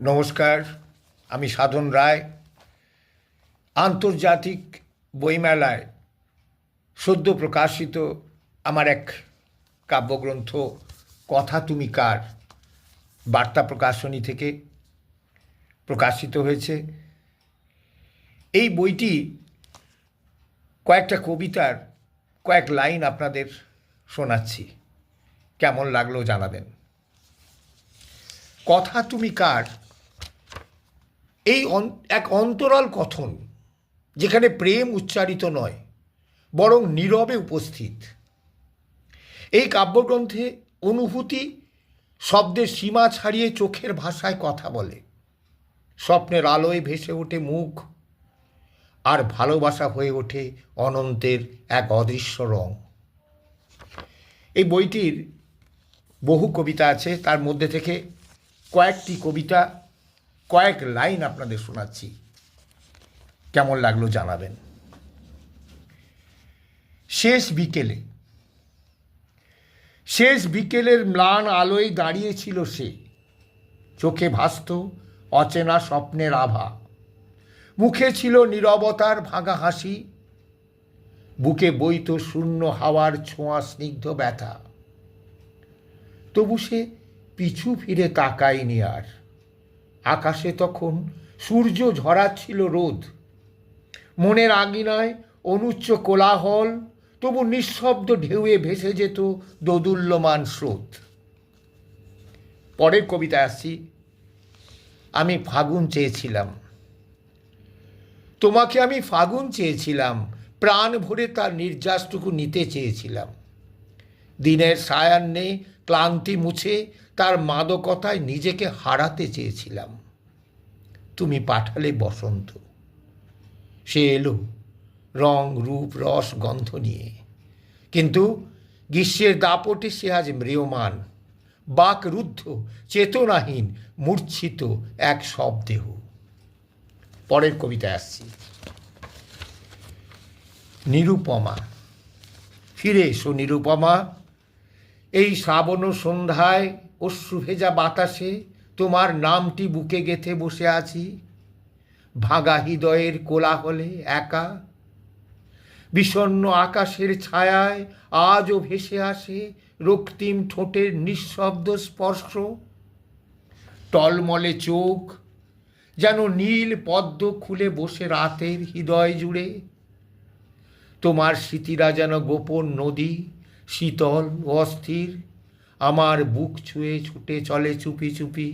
নমস্কার, আমি সাধন রায়। আন্তর্জাতিক বইমেলায় সদ্য প্রকাশিত আমার এক কাব্যগ্রন্থ কথা তুমি কার বার্তা প্রকাশনী থেকে প্রকাশিত হয়েছে। এই বইটি কয়েকটা কবিতার কয়েক লাইন আপনাদের শোনাচ্ছি, কেমন লাগলো জানাবেন। কথা তুমি কার এই এক অন্তরাল কথন, যেখানে প্রেম উচ্চারিত নয় বরং নীরবে উপস্থিত। এই কাব্যগ্রন্থে অনুভূতি শব্দের সীমা ছাড়িয়ে চোখের ভাষায় কথা বলে। স্বপ্নের আলোয় ভেসে ওঠে মুখ, আর ভালোবাসা হয়ে ওঠে অনন্তের এক অদৃশ্য রং। এই বইটির বহু কবিতা আছে, তার মধ্যে থেকে কয়েকটি কবিতা কয়েক লাইন আপনাদের শোনাচ্ছি, কেমন লাগলো জানাবেন। শেষ বিকেলের ম্লান আলোয় দাঁড়িয়েছিল সে, চোখে ভাসত অচেনা স্বপ্নের আভা, মুখে ছিল নীরবতার ভাঙা হাসি, বুকে বইত শূন্য হাওয়ার ছোঁয়া স্নিগ্ধ ব্যথা। তবু সে পিছু ফিরে তাকায়নি আর। আকাশে তখন সূর্য ঝরাচ্ছিল রোদ, মনের আঙিনায় অনুচ্চ কোলাহল, তবু নিঃশব্দ ঢেউয়ে ভেসে যেত দোদুল্যমান স্রোত। পরের কবিতায় আসছি। আমি ফাগুন চেয়েছিলাম, তোমাকে আমি ফাগুন চেয়েছিলাম, প্রাণ ভরে তার নির্যাসটুকু নিতে চেয়েছিলাম। দিনের সায়ান্নে ক্লান্তি মুছে তার মাদকতায় নিজেকে হারাতে চেয়েছিলাম। তুমি পাঠালে বসন্ত, সে এলো রং রূপ রস গন্ধ নিয়ে, কিন্তু গ্রীষ্মের দাপটে সে আজ ম্রিয়মান, বাকরুদ্ধ চেতনাহীন মূর্ছিত এক শবদেহ। পরের কবিতায় আসছি। নিরুপমা, ফিরে এসো নিরুপমা, এই শ্রাবণ সন্ধ্যায় অশ্রু ভেজা বাতাসে তোমার নামটি বুকে গেঁথে বসে আছি। ভাঙা হৃদয়ের কোলাহলে একা, বিষণ্ণ আকাশের ছায়ায় আজও ভেসে আসে রক্তিম ঠোঁটের নিঃশব্দ স্পর্শ। টলমলে চোখ যেন নীল পদ্ম খুলে বসে রাতের হৃদয় জুড়ে। তোমার স্মৃতিরা যেন গোপন নদী, শীতল ও অস্থির, আমার বুক ছুঁয়ে ছুটে চলে চুপি চুপি।